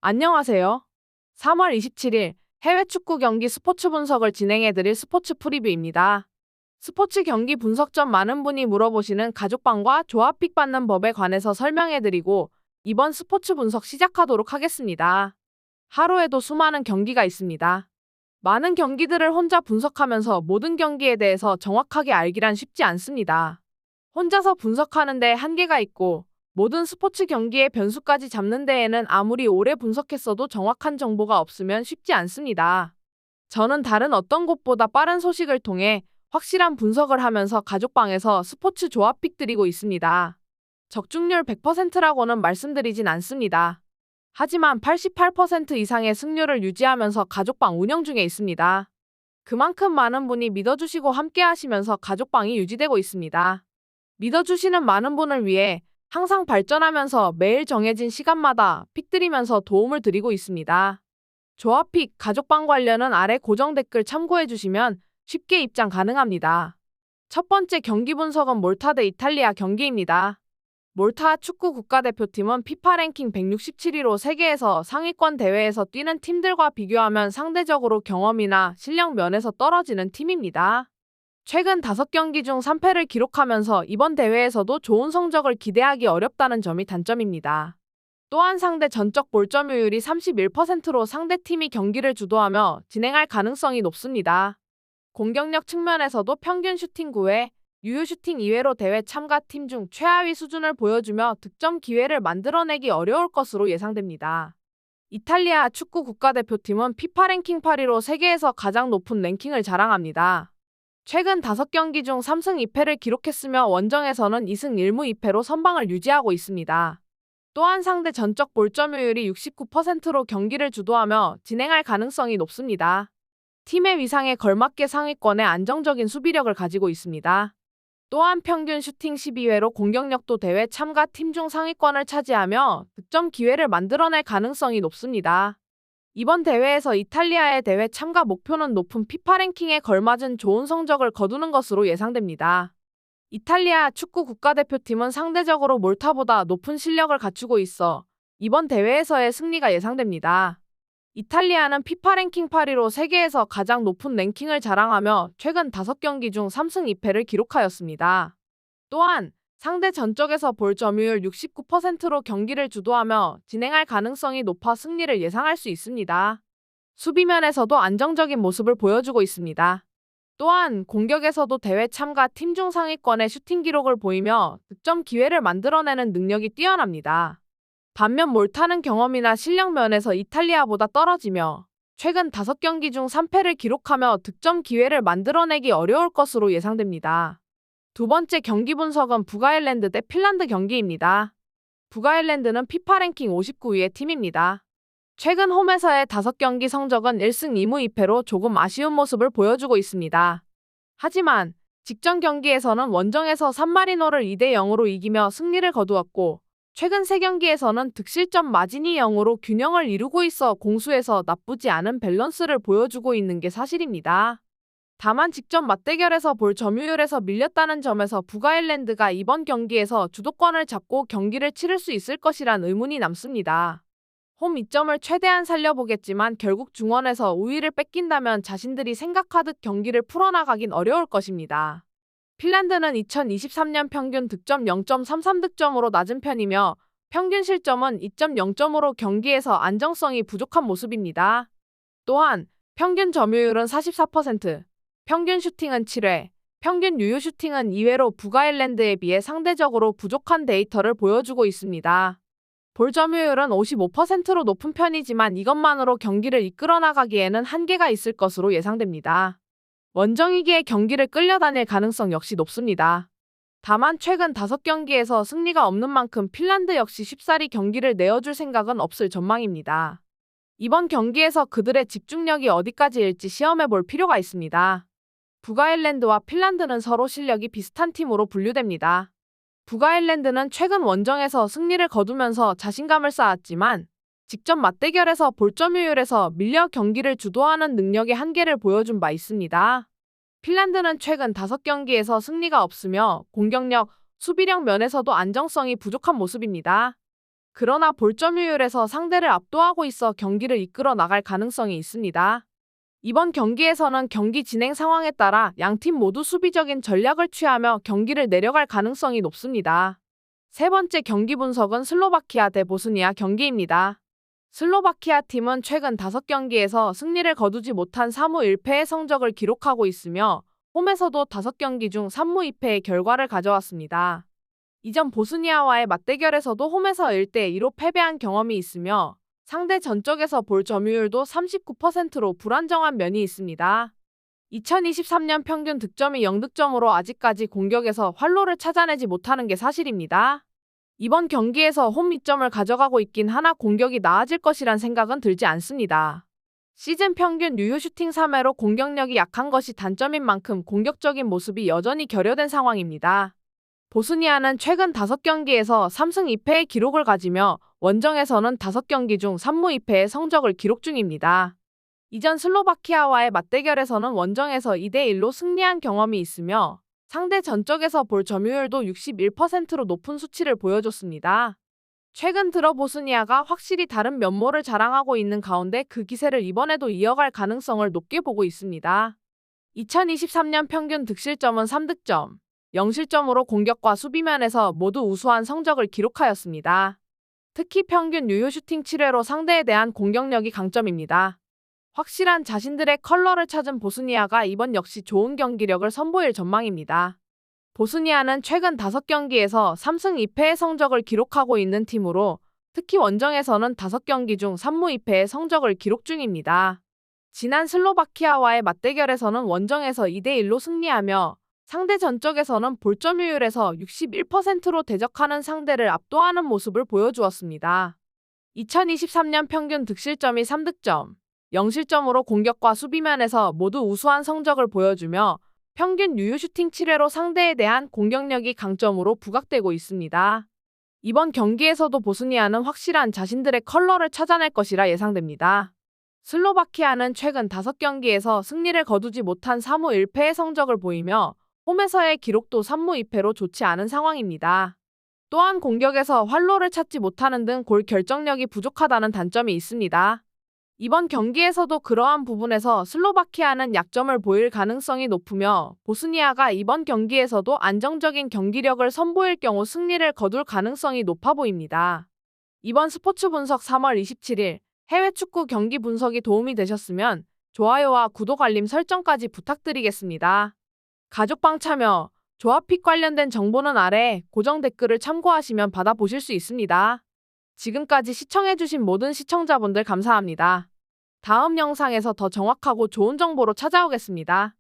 안녕하세요. 3월 27일 해외 축구 경기 스포츠 분석을 진행해드릴 스포츠 프리뷰입니다. 스포츠 경기 분석 전 많은 분이 물어보시는 가족방과 조합픽 받는 법에 관해서 설명해드리고 이번 스포츠 분석 시작하도록 하겠습니다. 하루에도 수많은 경기가 있습니다. 많은 경기들을 혼자 분석하면서 모든 경기에 대해서 정확하게 알기란 쉽지 않습니다. 혼자서 분석하는데 한계가 있고 모든 스포츠 경기의 변수까지 잡는 데에는 아무리 오래 분석했어도 정확한 정보가 없으면 쉽지 않습니다. 저는 다른 어떤 곳보다 빠른 소식을 통해 확실한 분석을 하면서 가족방에서 스포츠 조합픽 드리고 있습니다. 적중률 100%라고는 말씀드리진 않습니다. 하지만 88% 이상의 승률을 유지하면서 가족방 운영 중에 있습니다. 그만큼 많은 분이 믿어주시고 함께 하시면서 가족방이 유지되고 있습니다. 믿어주시는 많은 분을 위해 항상 발전하면서 매일 정해진 시간마다 픽 드리면서 도움을 드리고 있습니다. 조합픽, 가족방 관련은 아래 고정 댓글 참고해주시면 쉽게 입장 가능합니다. 첫 번째 경기 분석은 몰타 대 이탈리아 경기입니다. 몰타 축구 국가대표팀은 피파 랭킹 167위로 세계에서 상위권 대회에서 뛰는 팀들과 비교하면 상대적으로 경험이나 실력 면에서 떨어지는 팀입니다. 최근 5경기 중 3패를 기록하면서 이번 대회에서도 좋은 성적을 기대하기 어렵다는 점이 단점입니다. 또한 상대 전적 볼점유율이 31%로 상대팀이 경기를 주도하며 진행할 가능성이 높습니다. 공격력 측면에서도 평균 슈팅 9회, 유효 슈팅 2회로 대회 참가팀 중 최하위 수준을 보여주며 득점 기회를 만들어내기 어려울 것으로 예상됩니다. 이탈리아 축구 국가대표팀은 피파 랭킹 8위로 세계에서 가장 높은 랭킹을 자랑합니다. 최근 5경기 중 3승 2패를 기록했으며 원정에서는 2승 1무 2패로 선방을 유지하고 있습니다. 또한 상대 전적 볼점유율이 69%로 경기를 주도하며 진행할 가능성이 높습니다. 팀의 위상에 걸맞게 상위권에 안정적인 수비력을 가지고 있습니다. 또한 평균 슈팅 12회로 공격력도 대회 참가 팀 중 상위권을 차지하며 득점 기회를 만들어낼 가능성이 높습니다. 이번 대회에서 이탈리아의 대회 참가 목표는 높은 피파 랭킹에 걸맞은 좋은 성적을 거두는 것으로 예상됩니다. 이탈리아 축구 국가대표팀은 상대적으로 몰타보다 높은 실력을 갖추고 있어 이번 대회에서의 승리가 예상됩니다. 이탈리아는 피파 랭킹 8위로 세계에서 가장 높은 랭킹을 자랑하며 최근 5경기 중 3승 2패를 기록하였습니다. 또한 상대 전적에서 볼 점유율 69%로 경기를 주도하며 진행할 가능성이 높아 승리를 예상할 수 있습니다. 수비면에서도 안정적인 모습을 보여주고 있습니다. 또한 공격에서도 대회 참가 팀 중 상위권의 슈팅 기록을 보이며 득점 기회를 만들어내는 능력이 뛰어납니다. 반면 몰타는 경험이나 실력 면에서 이탈리아보다 떨어지며 최근 5경기 중 3패를 기록하며 득점 기회를 만들어내기 어려울 것으로 예상됩니다. 두 번째 경기 분석은 북아일랜드 대 핀란드 경기입니다. 북아일랜드는 피파 랭킹 59위의 팀입니다. 최근 홈에서의 5경기 성적은 1승 2무 2패로 조금 아쉬운 모습을 보여주고 있습니다. 하지만 직전 경기에서는 원정에서 산마리노를 2대 0으로 이기며 승리를 거두었고 최근 3경기에서는 득실점 마진이 0으로 균형을 이루고 있어 공수에서 나쁘지 않은 밸런스를 보여주고 있는 게 사실입니다. 다만 직전 맞대결에서 볼 점유율에서 밀렸다는 점에서 북아일랜드가 이번 경기에서 주도권을 잡고 경기를 치를 수 있을 것이란 의문이 남습니다. 홈 이점을 최대한 살려보겠지만 결국 중원에서 우위를 뺏긴다면 자신들이 생각하듯 경기를 풀어나가긴 어려울 것입니다. 핀란드는 2023년 평균 득점 0.33득점으로 낮은 편이며 평균 실점은 2.0점으로 경기에서 안정성이 부족한 모습입니다. 또한 평균 점유율은 44%, 평균 슈팅은 7회, 평균 유효 슈팅은 2회로 북아일랜드에 비해 상대적으로 부족한 데이터를 보여주고 있습니다. 볼 점유율은 55%로 높은 편이지만 이것만으로 경기를 이끌어 나가기에는 한계가 있을 것으로 예상됩니다. 원정이기에 경기를 끌려다닐 가능성 역시 높습니다. 다만 최근 5경기에서 승리가 없는 만큼 핀란드 역시 쉽사리 경기를 내어줄 생각은 없을 전망입니다. 이번 경기에서 그들의 집중력이 어디까지일지 시험해볼 필요가 있습니다. 북아일랜드와 핀란드는 서로 실력이 비슷한 팀으로 분류됩니다. 북아일랜드는 최근 원정에서 승리를 거두면서 자신감을 쌓았지만 직전 맞대결에서 볼점유율에서 밀려 경기를 주도하는 능력의 한계를 보여준 바 있습니다. 핀란드는 최근 5경기에서 승리가 없으며 공격력, 수비력 면에서도 안정성이 부족한 모습입니다. 그러나 볼점유율에서 상대를 압도하고 있어 경기를 이끌어 나갈 가능성이 있습니다. 이번 경기에서는 경기 진행 상황에 따라 양팀 모두 수비적인 전략을 취하며 경기를 내려갈 가능성이 높습니다. 세 번째 경기 분석은 슬로바키아 대 보스니아 경기입니다. 슬로바키아 팀은 최근 5경기에서 승리를 거두지 못한 3무 1패의 성적을 기록하고 있으며 홈에서도 5경기 중 3무 2패의 결과를 가져왔습니다. 이전 보스니아와의 맞대결에서도 홈에서 1대2로 패배한 경험이 있으며 상대 전적에서 볼 점유율도 39%로 불안정한 면이 있습니다. 2023년 평균 득점이 0득점으로 아직까지 공격에서 활로를 찾아내지 못하는 게 사실입니다. 이번 경기에서 홈 이점을 가져가고 있긴 하나 공격이 나아질 것이란 생각은 들지 않습니다. 시즌 평균 유효 슈팅 3회로 공격력이 약한 것이 단점인 만큼 공격적인 모습이 여전히 결여된 상황입니다. 보스니아는 최근 5경기에서 3승 2패의 기록을 가지며 원정에서는 5경기 중 3무 2패의 성적을 기록 중입니다. 이전 슬로바키아와의 맞대결에서는 원정에서 2대1로 승리한 경험이 있으며 상대 전적에서 볼 점유율도 61%로 높은 수치를 보여줬습니다. 최근 들어 보스니아가 확실히 다른 면모를 자랑하고 있는 가운데 그 기세를 이번에도 이어갈 가능성을 높게 보고 있습니다. 2023년 평균 득실점은 3득점, 0실점으로 공격과 수비면에서 모두 우수한 성적을 기록하였습니다. 특히 평균 유효 슈팅 7회로 상대에 대한 공격력이 강점입니다. 확실한 자신들의 컬러를 찾은 보스니아가 이번 역시 좋은 경기력을 선보일 전망입니다. 보스니아는 최근 5경기에서 3승 2패의 성적을 기록하고 있는 팀으로 특히 원정에서는 5경기 중 3무 2패의 성적을 기록 중입니다. 지난 슬로바키아와의 맞대결에서는 원정에서 2대1로 승리하며 상대 전적에서는 볼점유율에서 61%로 대적하는 상대를 압도하는 모습을 보여주었습니다. 2023년 평균 득실점이 3득점, 0실점으로 공격과 수비면에서 모두 우수한 성적을 보여주며 평균 유효 슈팅 7회로 상대에 대한 공격력이 강점으로 부각되고 있습니다. 이번 경기에서도 보스니아는 확실한 자신들의 컬러를 찾아낼 것이라 예상됩니다. 슬로바키아는 최근 5경기에서 승리를 거두지 못한 3무 1패의 성적을 보이며 홈에서의 기록도 3무 2패로 좋지 않은 상황입니다. 또한 공격에서 활로를 찾지 못하는 등 골 결정력이 부족하다는 단점이 있습니다. 이번 경기에서도 그러한 부분에서 슬로바키아는 약점을 보일 가능성이 높으며 보스니아가 이번 경기에서도 안정적인 경기력을 선보일 경우 승리를 거둘 가능성이 높아 보입니다. 이번 스포츠 분석 3월 27일 해외 축구 경기 분석이 도움이 되셨으면 좋아요와 구독 알림 설정까지 부탁드리겠습니다. 가족방 참여, 조합픽 관련된 정보는 아래 고정 댓글을 참고하시면 받아보실 수 있습니다. 지금까지 시청해주신 모든 시청자분들 감사합니다. 다음 영상에서 더 정확하고 좋은 정보로 찾아오겠습니다.